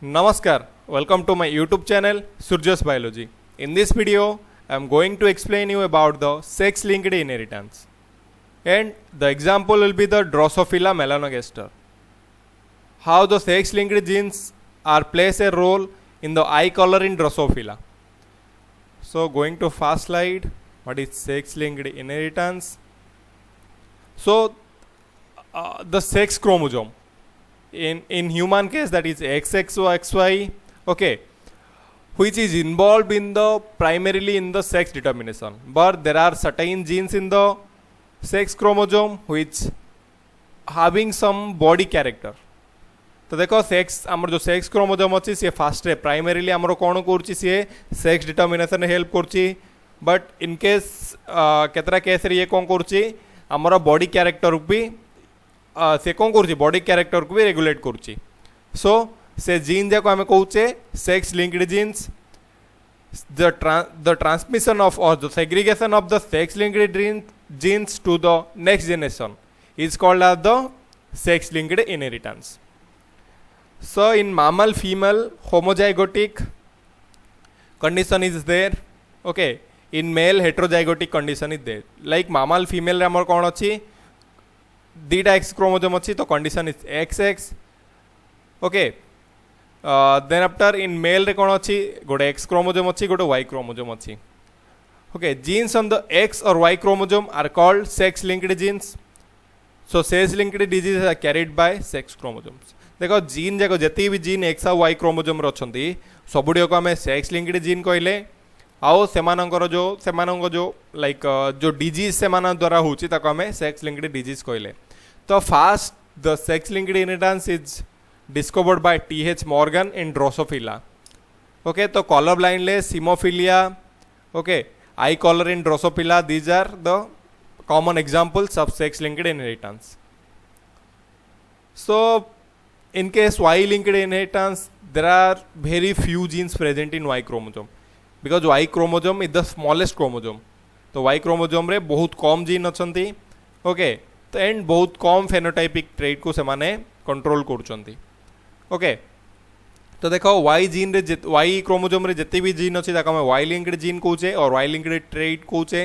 Namaskar, welcome to my YouTube channel Surja's Biology. In this video, I am going to explain you about the sex-linked inheritance. And the example will be the Drosophila melanogaster. How the sex-linked genes are plays a role in the eye color in Drosophila. So going to first slide, what is sex-linked inheritance? So the sex chromosome. In human case, that is XX or XY, okay, which is involved in the primarily in the sex determination, but there are certain genes in the sex chromosome which having some body character. तो देखो sex आमर जो sex chromosome अच्छी सी fast है primarily आमर कौन करुच्ची सी सेक्स डिटर्मिनेशन हेल्प करुच्ची बट इन केस केतरा केस रे ये कौन करुच्ची आमर बॉडी कैरेक्टर भी से कौन करुच्ची बॉडी कैरेक्टर को भी रेगुलेट करुच्ची सो से जीन जाको आमे कहूचे sex linked genes the transmission of or the segregation of the sex linked genes to the next generation is called as the sex linked inheritance. So in mammal female homozygotic condition is there, okay, in male heterozygotic condition is there. Like mammal female रे हमर कोन अछि दीटा x chromosome अच्छी तो condition is XX, okay. Then after in male रे कोन अच्छी गोटे X chromosome अच्छी गोटे वाई क्रोमोजोम अच्छी, okay. Genes on the X और Y chromosome are called sex linked genes. So sex linked disease are carried by sex chromosomes. देखो gene जाको जति भी जीन एक्स और वाई क्रोमोजोम रे अछंती सबुडी को हमें सेक्स लिंक्ड जीन कहले. आओ सेमानंकर जो लाइक जो डिजीज सेमान द्वारा होची ताको हमें सेक्स लिंक्ड डिजीज कहले. तो fast the sex linked inheritance is discovered by T.H. Morgan in Drosophila, okay. तो colour blindness, haemophilia, okay, eye color in Drosophila, these are the common examples of sex linked inheritance. So in case Y linked inheritance, there are very few genes present in Y chromosome because Y chromosome is the smallest chromosome. तो Y chromosome रे बहुत कम gene अच्छंती, okay. तो and बहुत कम phenotypic trait को सेमाने control करूछंती, okay. तो देखो Y gene रे Y chromosome रे जते भी जीन अछि ताका हम Y लिंक्ड जीन कहूचे और Y लिंक्ड ट्रेट कहूचे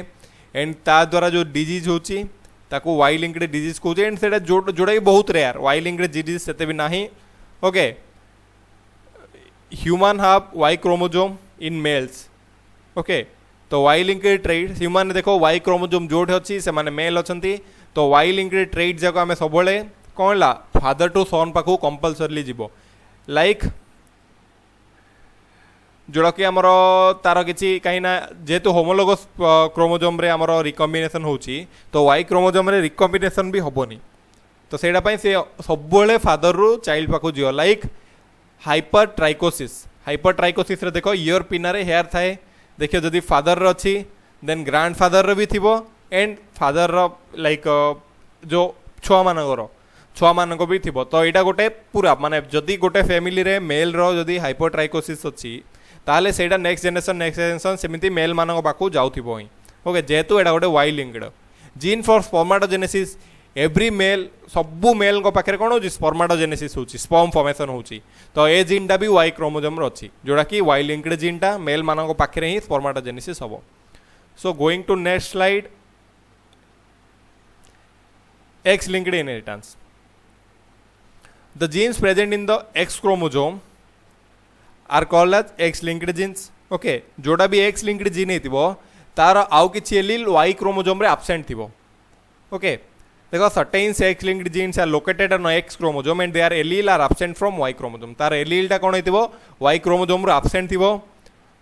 एंड ता द्वारा जो डिजीज होची ताको Y लिंक्ड डिजीज कहूचे एंड सेटा जोड़ा भी बहुत रेयर. Y लिंक्ड डिजीज सेते भी नाही, okay. Human have Y chromosome in males, okay. तो Y लिंक्ड ट्रेट ह्यूमन देखो Y क्रोमोजोम जोड़ अछि से माने मेल अछंती तो Y लिंक्ड ट्रेट जाको आमे सबले कोन ला फादर टू सन पाखु कंपलसरली जीवो. लाइक जोड़ा कि आमर तार किछि कहीं ना जेहेतु होमोलोगस क्रोमोजोम रे आमर रिकम्बिनेशन होची तो Y क्रोमोजोम रे रिकम्बिनेशन भी हबोनी. तो सेटा पई से सबले फादर रु चाइल्ड पाखु जीवो. लाइक हाइपरट्राइकोसिस रे देखो ईयर पिना रे हेयर थाए देखियो जदि फादर रे अछि देन ग्रांड फादर रे भी थिबो एंड फादर लाइक जो छुआ मानक भी थिबो. तो यहाँ गोटे पूरा माने जदि गोटे फैमिली रे मेल रो जदि हाइपरट्राइकोसिस अछि ताले सेटा नेक्स्ट जनरेशन सेमिति मेल मानक पाखु जाउथिबो ही, ओके. जेहेतु एटा गोटे Y linked gene for spermatogenesis every male सबु मेल को पाखरे कोन होची स्पर्माटोजेनेसिस होची स्पर्म फॉर्मेशन होची. तो ए जीनटा भी वाई क्रोमोजोम रो अछि जोड़ा कि वाई लिंक्ड जीनटा मेल मानक पाखरे ही स्पर्माटोजेनेसिस हबो. So going to next slide, X linked inheritance. The genes present in the X chromosome are called as X linked genes, okay. जोड़ा भी X linked gene हेतिबो तार आउ किछि एलील Y chromosome रे absent थिबो, okay. देखो certain sex linked genes are located on X chromosome and their allele are absent from Y chromosome. तार allele टा कोन हेतिबो Y chromosome रो absent थिबो,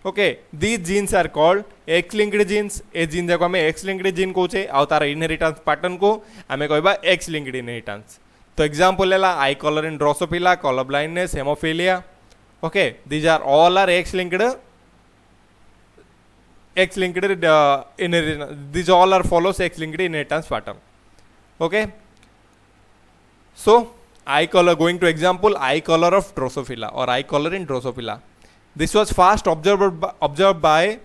okay. These genes are called X linked genes. ए gene जाको हमें X linked gene कहूचे आ तार inheritance pattern को हमें कहबा X linked इनहेरिटेंस. तो एग्जांपल लेला eye colour in Drosophila, colour blindness, haemophilia, okay. These are all are X linked inheritance. These all are follows X linked inheritance pattern, okay. So eye color, going to example eye color of Drosophila or eye color in Drosophila. This was first observed by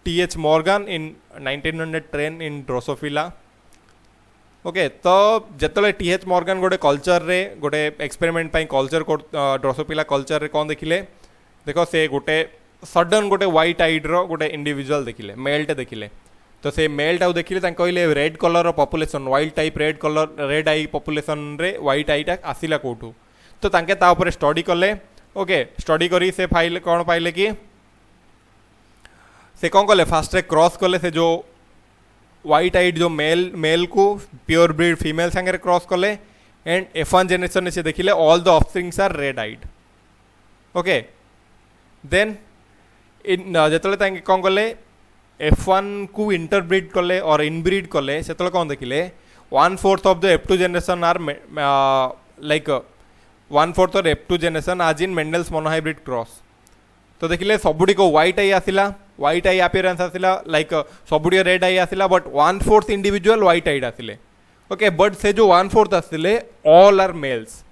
T.H. Morgan in 1910 in Drosophila. Okay तो जिते TH Morgan गोटे culture रे गोटे experiment culture Drosophila culture रे कौन देखिले देख से गोटे सडन गोटे व्हाइट आइड रो गोटे इंडिविजुअल देखिले मेलटे देखिले तो से मेलटा देखिले कहले red colour population wild type red आई पॉपुलेशन रे व्हाइट आईटा आसिला कोठू तो तांके ता ऊपर स्टडी कले ओके स्टडी करी से फाइल कौन पाइले कि से कौन कले फास्ट रे क्रॉस कले से जो व्हाइट आइड जो मेल को प्योर ब्रीड फीमेल सांगे क्रॉस कले एंड F1 जनरेशन से देखिले all the offsprings are red eyed okay then in जिते कौन कले F1 को इंटरब्रीड कले और इनब्रीड कले से कौन देखिले 1/4 of the F2 generation are like 1/4 और F2 जनरेशन आज इन मेंडल्स मोनोहाइब्रिड क्रॉस तो देखिले सबुडी को व्हाइट आई आसिला व्हाइट आई अपीयरेंस आसिला लाइक सबुडी रेड आई आसिला बट 1/4 इंडिविजुअल व्हाइट आइड आसिले ओके बट से जो 1/4 आसिले ऑल आर मेल्स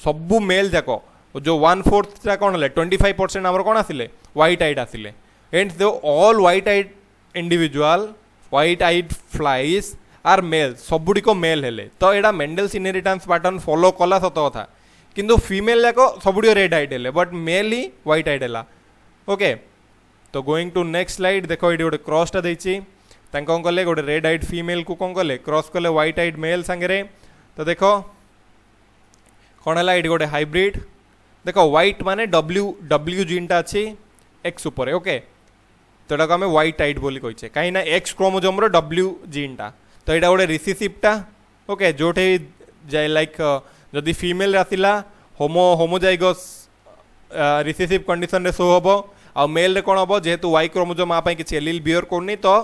सबू मेल जाक जो 1/4 कौन है 25% आमर कौन आसिले व्हाइट आइड आसिले एंड जो all white eyed individual white eyed flies are male सबुडी को मेल हेले तो यहाँ मेंडल्स इनहेरिटेंस पैटर्न फॉलो कला सत कथा किंतु फीमेल जाक सबुडी रेड आइड हेले बट मेल ही व्हाइट आइड है ओके तो गोइंग टू नेक्स्ट स्लाइड देखो ये गोटे क्रॉसटा देछि कौन कले गोटे रेड आइड फीमेल को कौन कले क्रॉस कले व्हाइट आइड मेल सांगे तो देखो कौन है ये गोटे हाइब्रिड देखो व्हाइट माने डब्ल्यू जीनटा अच्छी एक्स उपर ओके तो यहाँ आम व्हाइट आइड बोली कहीचे कहीं ना एक्स क्रोमोजोम डब्ल्यू जीनटा तो यहाँ गोटे रिसीसिवटा ओके जो लाइक जदि फीमेल आसला होमोजाइगस रिसीसिव कंडीशन रे शो हम आ मेल रे कौन हम जेहेतु वाई क्रोमोजोम आप किसी एलील बियर करनी तो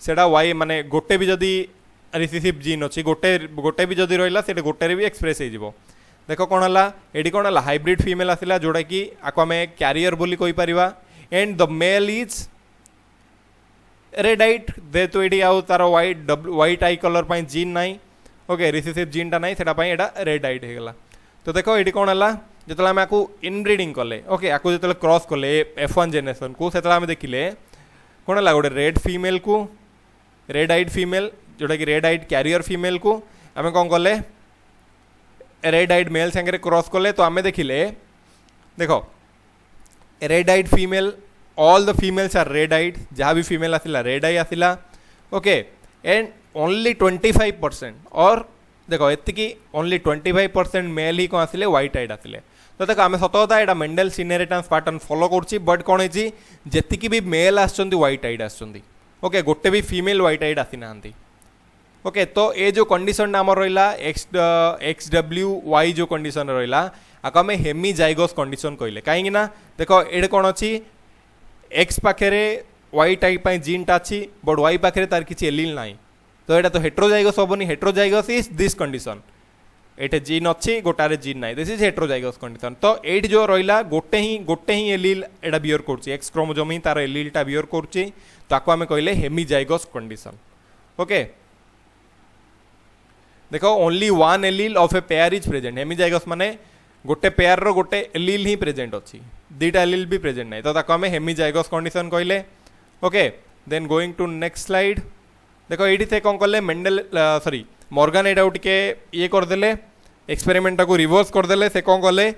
सेटा वाई माने गोटे भी जदि रिसीसिव जीन अच्छी गोटे भी जदि रहा से गोटे भी एक्सप्रेस हो देख कौन है ये कौन है हाइब्रिड फीमेल आसला जोटा कि आपको आम क्यारियर बोली कही पारिबा and the male is red eyed जेहेतु ये आउ तार व्हाइट आई कलर पर जीन नाई ओके रिसीसिव जीनटा नाई सेटा रेड आइट होगा तो देखो ये कौन है जो आम आपको इनब्रीडिंग कले ओके आपको जो क्रॉस कले F1 जेनेरेशन को से देखिले कौन है गोटे रेड फीमेल को रेड आइड फीमेल जोटा कि रेड आइड क्यारियर फीमेल को आम कौन कले रेड आइड मेल सांगे क्रॉस कले तो आम देखिले देखो red eyed female all the females are red eyed जहाँ भी फीमेल आसिला रेड आई आसिला ओके एंड ओनली 25% और देखो एतिकी ओनली 25% मेल ही कौन आसिले व्हाइट आइड आसिले तो देखो आम सत कथा यहाँ मेंडल्स इनहेरिटेंस पैटर्न फॉलो कर बट कौन है जी भी मेल आसुँच व्हाइट आइड आसुँच ओके गोटे भी फीमेल व्हाइट आइड आसी ना ओके तो ये जो कंडीशन आम रहा XWY जो कंडीशन रहा आपको आम हेमिजाइगस कंडीशन कहले कहीं देखो ये कौन अच्छी एक्स पाखे व्हाइट आइड जीनटा अच्छी बट वाई पाखे तार किसी एलील ना तो यहाँ तो हेट्रोजाइगस हेनी हेट्रोजाइगस इज दिस कंडीशन ये जीन अच्छी गोटारे जीन ना दिस इज हेट्रोजाइगस कंडीशन तो ये जो रहा गोटे ही एलील एटा बियर कर एक्स क्रोमोजोम ही तार एलीलटा बियर कर ताको आम कहले हेमिजाइगस कंडीशन ओके देखो only one allele of a pair is present hemizygous माने गोटे पेयर रो गोटे एलील ही प्रेजेंट अच्छी दीटा एलील भी प्रेजेंट नहीं तो ताको आम हेमिजाइगस कंडीशन कहले okay then going to next slide देखो ये थे कौन कले मेंडल सॉरी मॉर्गन एटा टिके ये करदे एक्सपेरिमेंट को रिवर्स करदे से कौन कले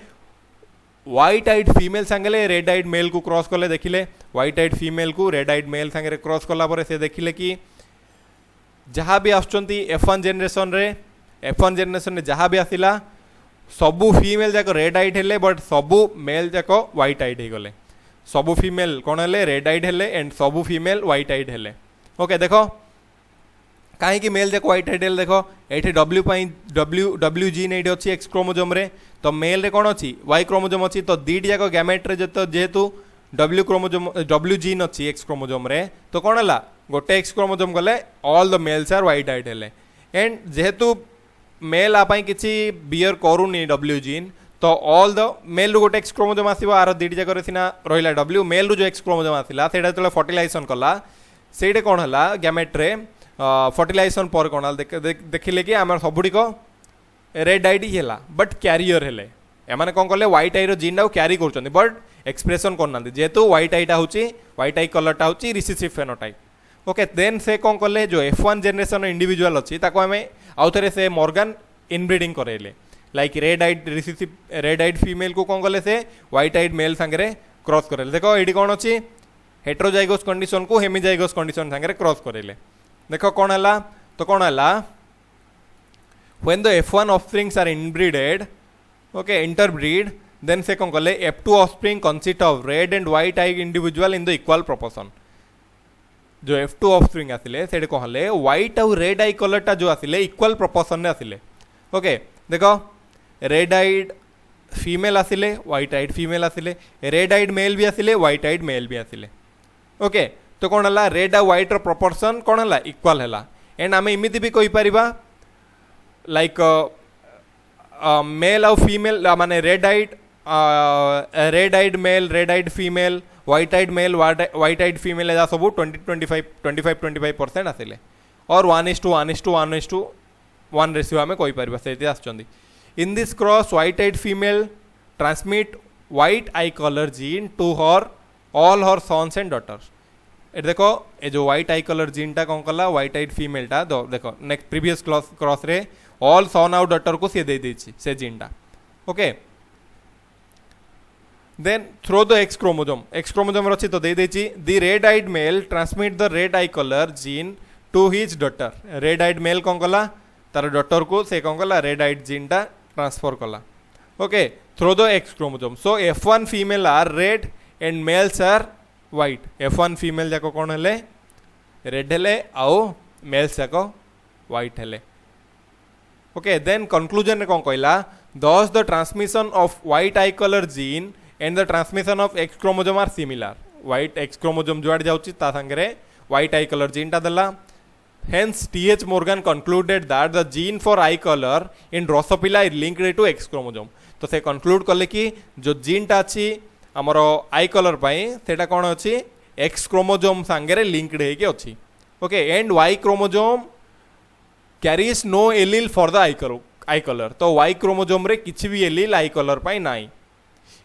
व्हाइट आइड फीमेल सांगे रेड आइड मेल को क्रॉस कले देखिले व्हाइट आइड फीमेल को रेड आइड मेल सांगे क्रॉस कला से देखिले कि जहाँ भी आसुँच F1 जेनेरेशन रे जहाँ भी आसिला सबू फीमेल जाक रेड आइड हेले बट सबू मेल जाक व्हाइट आइड हो गले सबू फीमेल कौन है रेड आइड हेले एंड सबू फीमेल व्हाइट आइड हेले ओके देखो कहीं मेल जाक व्हाइट आइड हेले देखो ये डब्ल्यू जीन ये अच्छी एक्स क्रोमोजोम रे तो मेल रे कौन अच्छी वाई क्रोमोजोम अच्छी तो दीट जाक गैमेट रे जेहेतु डब्ल्यू जीन अच्छी एक्स क्रोमोजोम रे तो कौन है गोटे एक्स क्रोमोजोम गले all the males are white eyed हेले एंड जेहेतु मेल आपाई किसी बियर करूनी डब्ल्यू जीन तो ऑल द मेल रु गोटे एक्स क्रोमोजोम आसो आर दीट जाक सीना रहा डब्ल्यू मेल रु जो एक्स क्रोमोजोम आसला से जो फर्टिलाइजेशन कला से कौन है गैमेट रे फर्टिलाइजेशन पर कौन देखिले कि आम सबुड़िक रेड आइड ही है बट क्यारियर हेले एमाने कौन कले व्हाइट आई जीन टाक क्यारी कर बट एक्सप्रेशन करना जेहेतु व्हाइट आईटा हूँ व्हाइट आई कलरटा हूँ रिसीसिव फेनोटाइप ओके देन से कौन कले जो F1 जेनरेशन इंडिविजुअल अच्छी आम आउ थे से मॉर्गन इनब्रीडिंग करेले लाइक रेड आइड फीमेल को कौन कले से व्हाइट आइड मेल सांगे क्रॉस करेले देखो ये कौन अच्छी हेट्रोजाइगोस कंडीशन को हेमिजाइगोस कंडीशन सांगे क्रॉस करेले देखो कौन है तो कौन है when the F1 offsprings are inbreeded okay interbreed then से कौन कले F2 offspring consist of red and white eye individual in the equal proportion जो F2 offspring आसिले से कहले व्हाइट आउ रेड आई कलरटा जो आसिले इक्वल प्रोपोर्शन ने आसिले ओके देखो red eyed female आसिले white eyed female आसिले red eyed mail भी आसिले व्हाइट आइड मेल भी आसिले okay तो कौन है रेड आ व्हाइट प्रोपोर्शन कौन है इक्वल है एंड आम इमिति भी कहि परिबा लाइक मेल आउ फीमेल माने red eyed male red eyed female white eyed male white eyed female एजा सब 25% आसिले और 1:1:1:1 रेशियो आम कहि परिबा सेति आछचंदी in this cross white eyed female transmit white eye colour gene to her all her sons and daughters ये देखो ये जो व्हाइट आई कलर जीन टा कौन कला व्हाइट आइड फीमेल टा देखो नेक्स्ट प्रीवियस क्रॉस रे ऑल सन आउ डॉटर को सी दे देछि से जीन टा okay then through the X chromosome रछि तो दे देछि the red eyed male transmit the red eye colour gene to his daughter red eyed male कौन कला तार डॉटर को से कौन कला रेड आइड जीन टा ट्रांसफर कला okay through the X chromosome so F1 female are red and mails are white F1 female जाको कौन हेले रेड हेले आउ मेल्स जाको व्हाइट हेले ओके देन कंक्लूजन में कौन कहला thus the transmission of white eye colour gene and the transmission of X chromosome are similar white X chromosome जुआड़ जाउची ता संगे व्हाइट आई कलर जीन टा देला hence T.H. Morgan concluded that the gene for eye color in Drosophila is linked to X chromosome तो से conclude कले कि जो जीन टा अच्छी आमर आई कलर सेटा कौन अच्छी एक्स क्रोमोजोम सांगे लिंक्ड है अच्छी okay and Y chromosome carries no allele for the eye colour तो वाई क्रोमोजोम रे किसी भी एलील आई कलर पाई नाई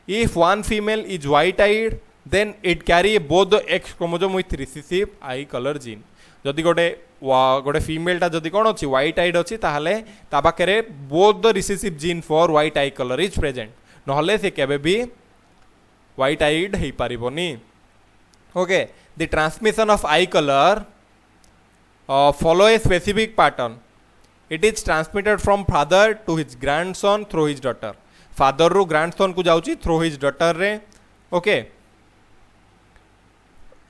if one female is white eyed then it carry both the X chromosome with recessive eye colour gene जदि गोटे female टा जदि कौन अच्छी व्हाइट आइड अच्छी ताहले ता पाखे both the recessive gene for white eye colour is present नहले से केबे भी व्हाइट आइड हो पारिबनी okay the transmission of eye colour follow a specific pattern it is transmitted from father to his grandson through his daughter father रु grandson को जाउची through his daughter रे ओके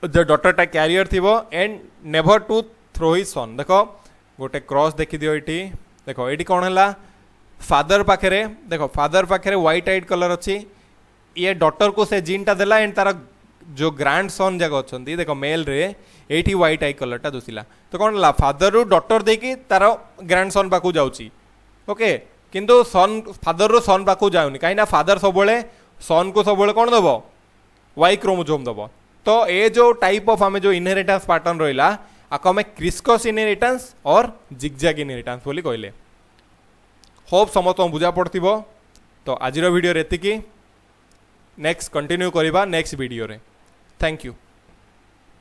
द डॉटर टा carrier थिबो and never to through his son देखो गोटे cross देखि दियो इटी देखो एटी कौन है फादर पाखे देखो फादर पाखे व्हाइट आइड कलर अच्छी ये डॉटर को से जीन टा देला एंड तार जो ग्रैंड सन जाक अच्छा देखो मेल रे एटी व्हाइट आई कलर टा दुसिला तो कौन है फादर रु डॉटर देकी तार ग्रैंड सन पाखु जाउची ओके किंतु सन फादर रु सन पाखु जाउनी कहीं फादर सब सन को सब कौन दब वाई क्रोमोजोम दब तो ये जो टाइप ऑफ आम जो इनहेरिटेंस पैटर्न रहा आपको आम क्रिस्कस इनहेरिटेंस और जिगजैग इनहेरिटेंस बोली कहले होप समस्त बुझा पड़ो तो आज वीडियो एतिकी नेक्स्ट कंटिन्यू करवा नेक्स्ट वीडियो रे थैंक यू।